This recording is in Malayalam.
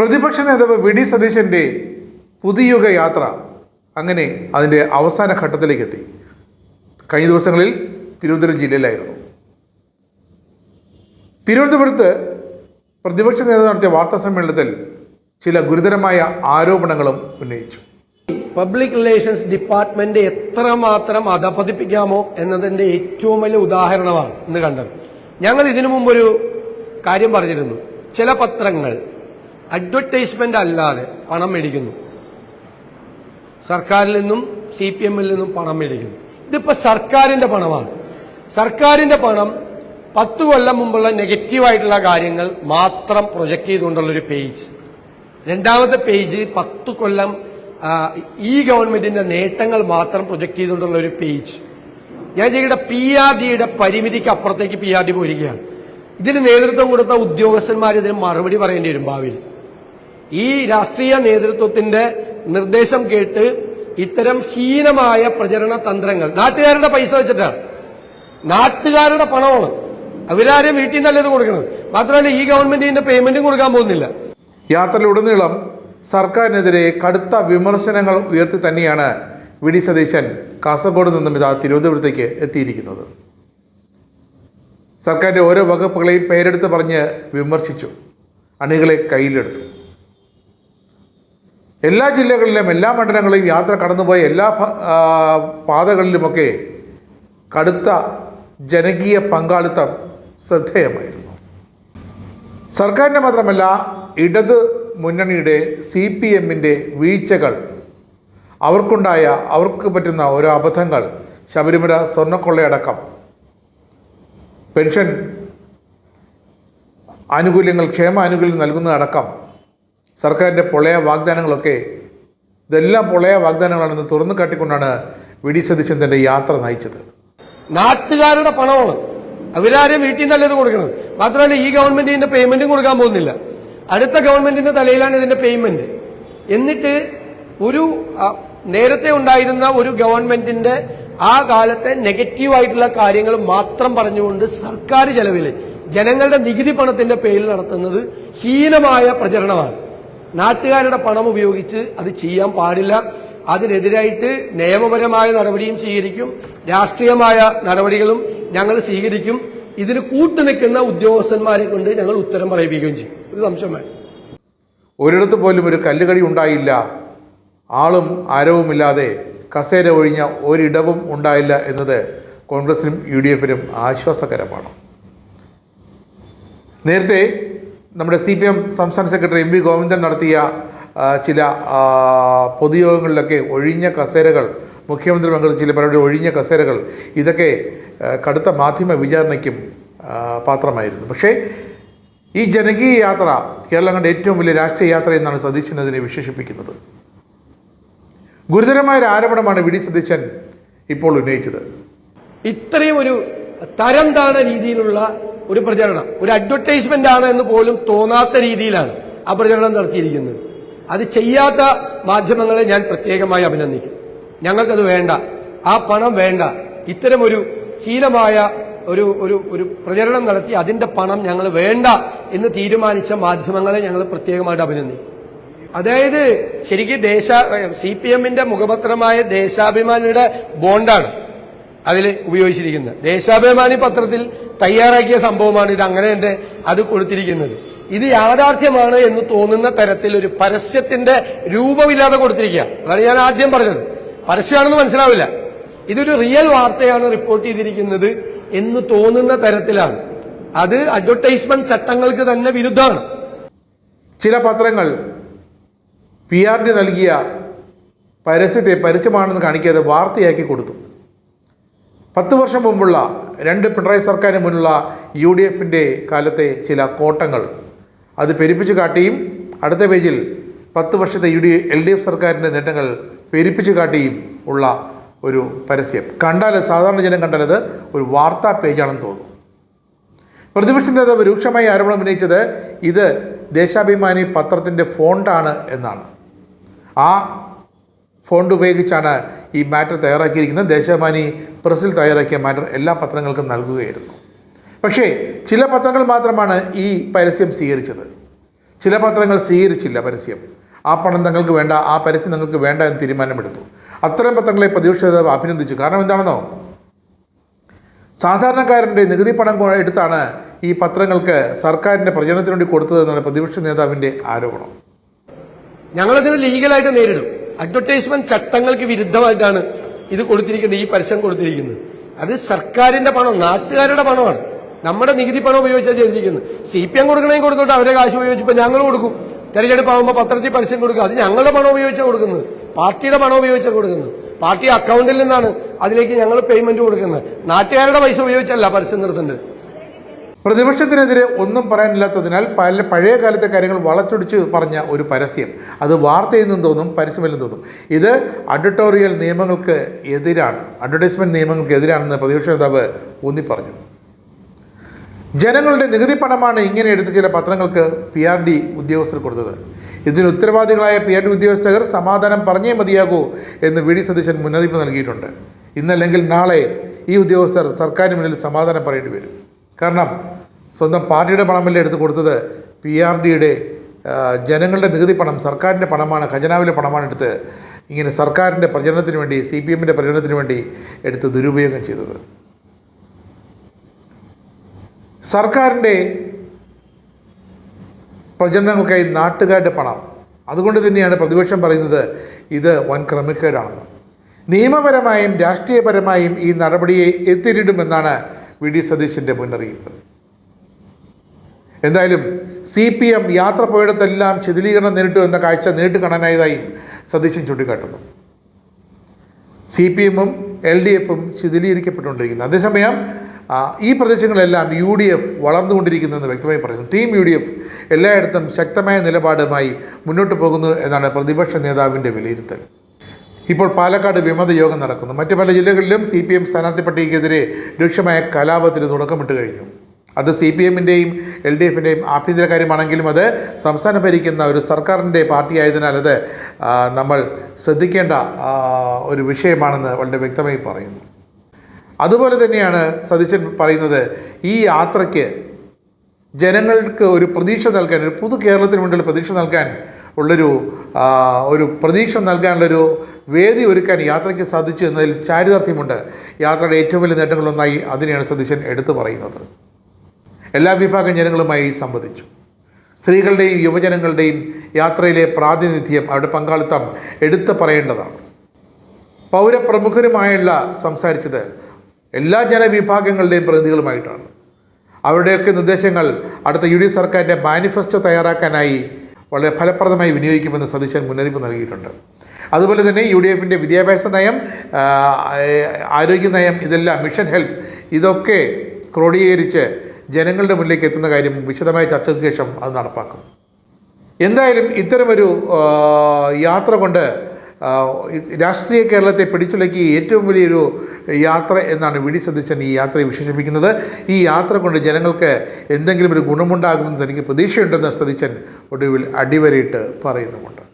പ്രതിപക്ഷ നേതാവ് വി ഡി സതീശൻ്റെ പുതുയുഗ യാത്ര അങ്ങനെ അതിൻ്റെ അവസാന ഘട്ടത്തിലേക്ക് എത്തി. കഴിഞ്ഞ ദിവസങ്ങളിൽ തിരുവനന്തപുരം ജില്ലയിലായിരുന്നു. തിരുവനന്തപുരത്ത് പ്രതിപക്ഷ നേതാവ് നടത്തിയ വാർത്താ സമ്മേളനത്തിൽ ചില ഗുരുതരമായ ആരോപണങ്ങളും ഉന്നയിച്ചു. പബ്ലിക് റിലേഷൻസ് ഡിപ്പാർട്ട്മെന്റ് എത്രമാത്രം അധപതിപ്പിക്കാമോ എന്നതിന്റെ ഏറ്റവും വലിയ ഉദാഹരണമാണ് ഇന്ന് കണ്ടത്. ഞങ്ങൾ ഇതിനു മുമ്പൊരു കാര്യം പറഞ്ഞിരുന്നു. ചില പത്രങ്ങൾ അഡ്വർടൈസ്മെന്റ് അല്ലാതെ പണം മേടിക്കുന്നു, സർക്കാരിൽ നിന്നും CPM-ൽ നിന്നും പണം മേടിക്കുന്നു. ഇതിപ്പോ സർക്കാരിന്റെ പണമാണ്. സർക്കാരിന്റെ പണം 10 കൊല്ലം മുമ്പുള്ള നെഗറ്റീവായിട്ടുള്ള കാര്യങ്ങൾ മാത്രം പ്രൊജക്ട് ചെയ്തുകൊണ്ടുള്ളൊരു പേജ്. രണ്ടാമത്തെ പേജ് 10 കൊല്ലം ഈ ഗവൺമെന്റിന്റെ നേട്ടങ്ങൾ മാത്രം പ്രൊജക്ട് ചെയ്തുകൊണ്ടുള്ള ഒരു പേജ്. ഞാൻ ചെയ്യേണ്ട PRDയുടെ പരിമിതിക്ക് അപ്പുറത്തേക്ക് PRD പോയിരിക്കുകയാണ്. ഇതിന് നേതൃത്വം കൊടുത്ത ഉദ്യോഗസ്ഥന്മാർ ഇതിന് മറുപടി പറയേണ്ടി വരും ഭാവിയിൽ. ഈ രാഷ്ട്രീയ നേതൃത്വത്തിന്റെ നിർദ്ദേശം കേട്ട് ഇത്തരം ഹീനമായ പ്രചരണ തന്ത്രങ്ങൾ നാട്ടുകാരുടെ പൈസ വെച്ചിട്ടാണ്, നാട്ടുകാരുടെ പണമാണ്. അവരാരും വീട്ടിൽ നിന്നല്ല ഇത് കൊടുക്കുന്നത്. മാത്രമല്ല ഈ ഗവൺമെന്റിന്റെ പേയ്മെന്റും കൊടുക്കാൻ പോകുന്നില്ല. യാത്രയിലുടനീളം സർക്കാരിനെതിരെ കടുത്ത വിമർശനങ്ങൾ ഉയർത്തി തന്നെയാണ് വി ഡി സതീശൻ കാസർഗോഡ് നിന്നും ഇതാ തിരുവനന്തപുരത്തേക്ക് എത്തിയിരിക്കുന്നത്. സർക്കാരിൻ്റെ ഓരോ വകുപ്പുകളെയും പേരെടുത്ത് പറഞ്ഞ് വിമർശിച്ചു, അണികളെ കയ്യിലെടുത്തു. എല്ലാ ജില്ലകളിലും എല്ലാ മണ്ഡലങ്ങളിലും യാത്ര കടന്നുപോയ എല്ലാ പാതകളിലുമൊക്കെ കടുത്ത ജനകീയ പങ്കാളിത്തം ശ്രദ്ധേയമായിരുന്നു. സർക്കാരിൻ്റെ മാത്രമല്ല ഇടത് മുന്നണിയുടെ CPM-ൻ്റെ വീഴ്ചകൾ, അവർക്ക് പറ്റുന്ന ഓരോ അബദ്ധങ്ങൾ, ശബരിമല സ്വർണ്ണക്കൊള്ളയടക്കം, പെൻഷൻ ആനുകൂല്യങ്ങൾ, ക്ഷേമ ആനുകൂല്യം നൽകുന്നതടക്കം സർക്കാരിൻ്റെ പൊള്ളയ വാഗ്ദാനങ്ങളൊക്കെ, ഇതെല്ലാം പൊള്ളയ വാഗ്ദാനങ്ങളാണെന്ന് തുറന്നു കാട്ടിക്കൊണ്ടാണ് വി ഡി സതീശൻ തന്റെ യാത്ര നയിച്ചത്. നാട്ടുകാരുടെ പണമാണ്. അവരാരും വീട്ടിൽ നിന്നല്ല ഇത് കൊടുക്കുന്നത്. മാത്രമല്ല ഈ ഗവൺമെന്റിന്റെ പേയ്മെന്റും കൊടുക്കാൻ പോകുന്നില്ല. അടുത്ത ഗവൺമെന്റിന്റെ തലയിലാണ് ഇതിന്റെ പേയ്മെന്റ്. എന്നിട്ട് ഒരു നേരത്തെ ഉണ്ടായിരുന്ന ഒരു ഗവൺമെന്റിന്റെ ആ കാലത്തെ നെഗറ്റീവായിട്ടുള്ള കാര്യങ്ങൾ മാത്രം പറഞ്ഞുകൊണ്ട് സർക്കാർ ചെലവിൽ ജനങ്ങളുടെ നികുതി പണത്തിന്റെ പേരിൽ നടത്തുന്നത് ഹീനമായ പ്രചരണമാണ്. നാട്ടുകാരുടെ പണം ഉപയോഗിച്ച് അത് ചെയ്യാൻ പാടില്ല. അതിനെതിരായിട്ട് നിയമപരമായ നടപടിയും സ്വീകരിക്കും, രാഷ്ട്രീയമായ നടപടികളും ഞങ്ങൾ സ്വീകരിക്കും. ഇതിന് കൂട്ടുനിൽക്കുന്ന ഉദ്യോഗസ്ഥന്മാരെ കൊണ്ട് ഞങ്ങൾ ഉത്തരം പറയിപ്പിക്കുകയും ചെയ്യും. ഒരു സംശയം വേണം. ഒരിടത്ത് പോലും ഒരു കല്ലുകടി ഉണ്ടായില്ല, ആളും ആരവുമില്ലാതെ കസേര ഒഴിഞ്ഞ ഒരിടവും ഉണ്ടായില്ല എന്നത് കോൺഗ്രസിനും UDF-നും ആശ്വാസകരമാണ്. നേരത്തെ നമ്മുടെ CPM സംസ്ഥാന സെക്രട്ടറി MV ഗോവിന്ദൻ നടത്തിയ ചില പൊതുയോഗങ്ങളിലൊക്കെ ഒഴിഞ്ഞ കസേരകൾ, മുഖ്യമന്ത്രി പങ്കെടുത്ത ചില പരിപാടി ഒഴിഞ്ഞ കസേരകൾ, ഇതൊക്കെ കടുത്ത മാധ്യമ വിചാരണയ്ക്കും പാത്രമായിരുന്നു. പക്ഷേ ഈ ജനകീയ യാത്ര കേരളം കണ്ട ഏറ്റവും വലിയ രാഷ്ട്രീയ യാത്ര എന്നാണ് സതീശൻ അതിനെ വിശേഷിപ്പിക്കുന്നത്. ഗുരുതരമായൊരു ആരോപണമാണ് വി ഡി സതീശൻ ഇപ്പോൾ ഉന്നയിച്ചത്. ഇത്രയും ഒരു തരം താണ രീതിയിലുള്ള ഒരു പ്രചരണം, ഒരു അഡ്വർടൈസ്മെന്റ് ആണ് എന്ന് പോലും തോന്നാത്ത രീതിയിലാണ് ആ പ്രചരണം നടത്തിയിരിക്കുന്നത്. അത് ചെയ്യാത്ത മാധ്യമങ്ങളെ ഞാൻ പ്രത്യേകമായി അഭിനന്ദിക്കും. ഞങ്ങൾക്കത് വേണ്ട, ആ പണം വേണ്ട. ഇത്തരം ഒരു ഹീനമായ ഒരു ഒരു ഒരു പ്രചരണം നടത്തി അതിന്റെ പണം ഞങ്ങൾ വേണ്ട എന്ന് തീരുമാനിച്ച മാധ്യമങ്ങളെ ഞങ്ങൾ പ്രത്യേകമായിട്ട് അഭിനന്ദിക്കും. അതായത് ശരിക്കും CPM-ന്റെ മുഖപത്രമായ ദേശാഭിമാനിയുടെ ബോണ്ടാണ് അതിൽ ഉപയോഗിച്ചിരിക്കുന്നത്. ദേശാഭിമാനി പത്രത്തിൽ തയ്യാറാക്കിയ സംഭവമാണ് ഇത്. അങ്ങനെ തന്നെ അത് കൊടുത്തിരിക്കുന്നത്. ഇത് യാഥാർത്ഥ്യമാണ് എന്ന് തോന്നുന്ന തരത്തിൽ ഒരു പരസ്യത്തിന്റെ രൂപമില്ലാതെ കൊടുത്തിരിക്കുക. അതാണ് ഞാൻ ആദ്യം പറഞ്ഞത്. പരസ്യമാണെന്ന് മനസ്സിലാവില്ല. ഇതൊരു റിയൽ വാർത്തയാണ് റിപ്പോർട്ട് ചെയ്തിരിക്കുന്നത് എന്ന് തോന്നുന്ന തരത്തിലാണ്. അത് അഡ്വർടൈസ്മെന്റ് ചട്ടങ്ങൾക്ക് തന്നെ വിരുദ്ധമാണ്. ചില പത്രങ്ങൾ PRD നൽകിയ പരസ്യത്തെ പരസ്യമാണെന്ന് കാണിക്കാതെ വാർത്തയാക്കി കൊടുത്തു. 10 വർഷം മുമ്പുള്ള 2 പിണറായി സർക്കാരിന് മുന്നുള്ള UDF-ന്റെ കാലത്തെ ചില കോട്ടങ്ങൾ അത് പെരുപ്പിച്ച് കാട്ടിയും അടുത്ത പേജിൽ 10 വർഷത്തെ LDF സർക്കാരിൻ്റെ നേട്ടങ്ങൾ പെരുപ്പിച്ച് കാട്ടിയും ഉള്ള ഒരു പരസ്യം കണ്ടാൽ, സാധാരണ ജനം കണ്ടാൽ അത് ഒരു വാർത്താ പേജാണെന്ന് തോന്നും. പ്രതിപക്ഷ നേതാവ് രൂക്ഷമായി ആരോപണം ഉന്നയിച്ചത് ഇത് ദേശാഭിമാനി പത്രത്തിൻ്റെ ഫോണ്ടാണ് എന്നാണ്. ആ ഫോണ്ട് ഉപയോഗിച്ചാണ് ഈ മാറ്റർ തയ്യാറാക്കിയിരിക്കുന്നത്. ദേശാഭിമാനി പ്രസിൽ തയ്യാറാക്കിയ മാറ്റർ എല്ലാ പത്രങ്ങൾക്കും നൽകുകയായിരുന്നു. പക്ഷേ ചില പത്രങ്ങൾ മാത്രമാണ് ഈ പരസ്യം സ്വീകരിച്ചത്. ചില പത്രങ്ങൾ സ്വീകരിച്ചില്ല പരസ്യം. ആ പണം തങ്ങൾക്ക് വേണ്ട, ആ പരസ്യം തങ്ങൾക്ക് വേണ്ട എന്ന് തീരുമാനമെടുത്തു. അത്തരം പത്രങ്ങളെ പ്രതിപക്ഷ നേതാവ് അഭിനന്ദിച്ചു. കാരണം എന്താണെന്നോ, സാധാരണക്കാരൻ്റെ നികുതി പണം എടുത്താണ് ഈ പത്രങ്ങൾക്ക് സർക്കാരിൻ്റെ പ്രചരണത്തിന് വേണ്ടി കൊടുത്തതെന്നാണ് പ്രതിപക്ഷ നേതാവിൻ്റെ ആരോപണം. ഞങ്ങളതിന് ലീഗലായിട്ട് നേരിടും. അഡ്വർടൈസ്മെന്റ് ചട്ടങ്ങൾക്ക് വിരുദ്ധമായിട്ടാണ് ഇത് കൊടുത്തിരിക്കുന്നത്, ഈ പരസ്യം കൊടുത്തിരിക്കുന്നത്. അത് സർക്കാരിന്റെ പണം, നാട്ടുകാരുടെ പണമാണ്, നമ്മുടെ നികുതി പണം ഉപയോഗിച്ചാണ് ചെയ്തിരിക്കുന്നത്. CPM കൊടുക്കണമെങ്കിൽ കൊടുത്തോട്ടെ, അവരെ കാശ് ഉപയോഗിച്ചപ്പോൾ ഞങ്ങൾ കൊടുക്കും. തെരഞ്ഞെടുപ്പാകുമ്പോൾ പത്രത്തിൽ പരസ്യം കൊടുക്കുക, അത് ഞങ്ങളുടെ പണം ഉപയോഗിച്ചാണ് കൊടുക്കുന്നത്, പാർട്ടിയുടെ പണം ഉപയോഗിച്ചാണ് കൊടുക്കുന്നത്. പാർട്ടി അക്കൗണ്ടിൽ നിന്നാണ് അതിലേക്ക് ഞങ്ങൾ പേയ്മെന്റ് കൊടുക്കുന്നത്, നാട്ടുകാരുടെ പൈസ ഉപയോഗിച്ചല്ല പരസ്യം നിർത്തുന്നത്. പ്രതിപക്ഷത്തിനെതിരെ ഒന്നും പറയാനില്ലാത്തതിനാൽ പഴയ കാലത്തെ കാര്യങ്ങൾ വളച്ചൊടിച്ച് പറഞ്ഞ ഒരു പരസ്യം, അത് വാർത്തയിൽ നിന്നും തോന്നും, പരസ്യമെന്നും തോന്നും. ഇത് അഡ്വർട്ടോറിയൽ നിയമങ്ങൾക്ക് എതിരാണ്, അഡ്വർടൈസ്മെൻറ്റ് നിയമങ്ങൾക്ക് എതിരാണെന്ന് പ്രതിപക്ഷ നേതാവ് ഊന്നി പറഞ്ഞു. ജനങ്ങളുടെ നികുതി പണമാണ് ഇങ്ങനെ എടുത്ത് ചില പത്രങ്ങൾക്ക് PRD ഉദ്യോഗസ്ഥർ കൊടുത്തത്. ഇതിന് ഉത്തരവാദികളായ PRD ഉദ്യോഗസ്ഥർ സമാധാനം പറഞ്ഞേ മതിയാകൂ എന്ന് VD സതീശൻ മുന്നറിയിപ്പ് നൽകിയിട്ടുണ്ട്. ഇന്നല്ലെങ്കിൽ നാളെ ഈ ഉദ്യോഗസ്ഥർ സർക്കാരിന് മുന്നിൽ സമാധാനം പറയേണ്ടി വരും. കാരണം സ്വന്തം പാർട്ടിയുടെ പണമല്ലേ എടുത്ത് കൊടുത്തത്, PRDയുടെ ജനങ്ങളുടെ നികുതി പണം, സർക്കാരിൻ്റെ പണമാണ്, ഖജനാവിലെ പണമാണ് എടുത്ത് ഇങ്ങനെ സർക്കാരിൻ്റെ പ്രചരണത്തിന് വേണ്ടി, CPMൻ്റെ പ്രചരണത്തിന് വേണ്ടി എടുത്ത് ദുരുപയോഗം ചെയ്തത്. സർക്കാരിൻ്റെ പ്രചരണങ്ങൾക്കായി നാട്ടുകാരുടെ പണം, അതുകൊണ്ട് തന്നെയാണ് പ്രതിപക്ഷം പറയുന്നത് ഇത് വൻ ക്രമക്കേടാണെന്ന്. നിയമപരമായും രാഷ്ട്രീയപരമായും ഈ നടപടിയെ എത്തിരിടുമെന്നാണ് VD സതീശൻ്റെ മുന്നറിയിപ്പ്. എന്തായാലും CPM യാത്ര പോയിടത്തെല്ലാം ശിഥിലീകരണം നേരിട്ടു എന്ന കാഴ്ച നേരിട്ട് കാണാനായതായും സതീശൻ ചൂണ്ടിക്കാട്ടുന്നു. CPMഉം LDFും ശിഥിലീകരിക്കപ്പെട്ടുകൊണ്ടിരിക്കുന്നു. അതേസമയം ഈ പ്രദേശങ്ങളെല്ലാം UDF വളർന്നുകൊണ്ടിരിക്കുന്നുവെന്ന് വ്യക്തമായി പറയുന്നു. ടീം UDF എല്ലായിടത്തും ശക്തമായ നിലപാടുമായി മുന്നോട്ട് പോകുന്നു എന്നാണ് പ്രതിപക്ഷ നേതാവിൻ്റെ വിലയിരുത്തൽ. ഇപ്പോൾ പാലക്കാട് വിമത യോഗം നടക്കുന്നു. മറ്റ് പല ജില്ലകളിലും CPM സ്ഥാനാർത്ഥി പട്ടികയ്ക്കെതിരെ രൂക്ഷമായ കലാപത്തിന് തുടക്കമിട്ട് കഴിഞ്ഞു. അത് CPMൻ്റെയും LDFൻ്റെയും ആഭ്യന്തര കാര്യമാണെങ്കിലും അത് സംസ്ഥാനം ഭരിക്കുന്ന ഒരു സർക്കാരിൻ്റെ പാർട്ടി ആയതിനാൽ അത് നമ്മൾ ശ്രദ്ധിക്കേണ്ട ഒരു വിഷയമാണെന്ന് വളരെ വ്യക്തമായി പറയുന്നു. അതുപോലെ തന്നെയാണ് സതീശൻ പറയുന്നത്, ഈ യാത്രയ്ക്ക് ജനങ്ങൾക്ക് ഒരു പ്രതീക്ഷ നൽകാൻ, ഒരു പുതു കേരളത്തിന് വേണ്ടിയുള്ള പ്രതീക്ഷ നൽകാൻ ഒരു പ്രതീക്ഷ നൽകാനുള്ളൊരു വേദി ഒരുക്കാൻ യാത്രയ്ക്ക് സാധിച്ചു എന്നതിൽ ചാരിതാർത്ഥ്യമുണ്ട്. യാത്രയുടെ ഏറ്റവും വലിയ നേട്ടങ്ങളൊന്നായി അതിനെയാണ് സതീശൻ എടുത്തു പറയുന്നത്. എല്ലാ വിഭാഗം ജനങ്ങളുമായി സംവദിച്ചു. സ്ത്രീകളുടെയും യുവജനങ്ങളുടെയും യാത്രയിലെ പ്രാതിനിധ്യം, അവരുടെ പങ്കാളിത്തം എടുത്തു പറയേണ്ടതാണ്. പൗരപ്രമുഖരുമായുള്ള സംസാരിച്ചത് എല്ലാ ജനവിഭാഗങ്ങളുടെയും പ്രതിനിധികളുമായിട്ടാണ്. അവരുടെയൊക്കെ നിർദ്ദേശങ്ങൾ അടുത്ത UDF സർക്കാരിൻ്റെ മാനിഫെസ്റ്റോ തയ്യാറാക്കാനായി വളരെ ഫലപ്രദമായി വിനിയോഗിക്കുമെന്ന് സതീശൻ മുന്നറിയിപ്പ് നൽകിയിട്ടുണ്ട്. അതുപോലെ തന്നെ UDFൻ്റെ വിദ്യാഭ്യാസ നയം, ആരോഗ്യ നയം, ഇതെല്ലാം മിഷൻ ഹെൽത്ത്, ഇതൊക്കെ ക്രോഡീകരിച്ച് ജനങ്ങളുടെ മുന്നിലേക്ക് എത്തുന്ന കാര്യം വിശദമായ ചർച്ചയ്ക്ക് ശേഷം അത് നടപ്പാക്കും. എന്തായാലും ഇത്തരമൊരു യാത്ര കൊണ്ട് രാഷ്ട്രീയ കേരളത്തെ പിടിച്ചുലക്കി ഏറ്റവും വലിയൊരു യാത്ര എന്നാണ് VD സതീശൻ ഈ യാത്രയെ വിശേഷിപ്പിക്കുന്നത്. ഈ യാത്ര കൊണ്ട് ജനങ്ങൾക്ക് എന്തെങ്കിലും ഒരു ഗുണമുണ്ടാകുമെന്ന് തനിക്ക് പ്രതീക്ഷയുണ്ടെന്ന് സതീശൻ ഒടുവിൽ അടിവരയിട്ട് പറയുന്നുമുണ്ട്.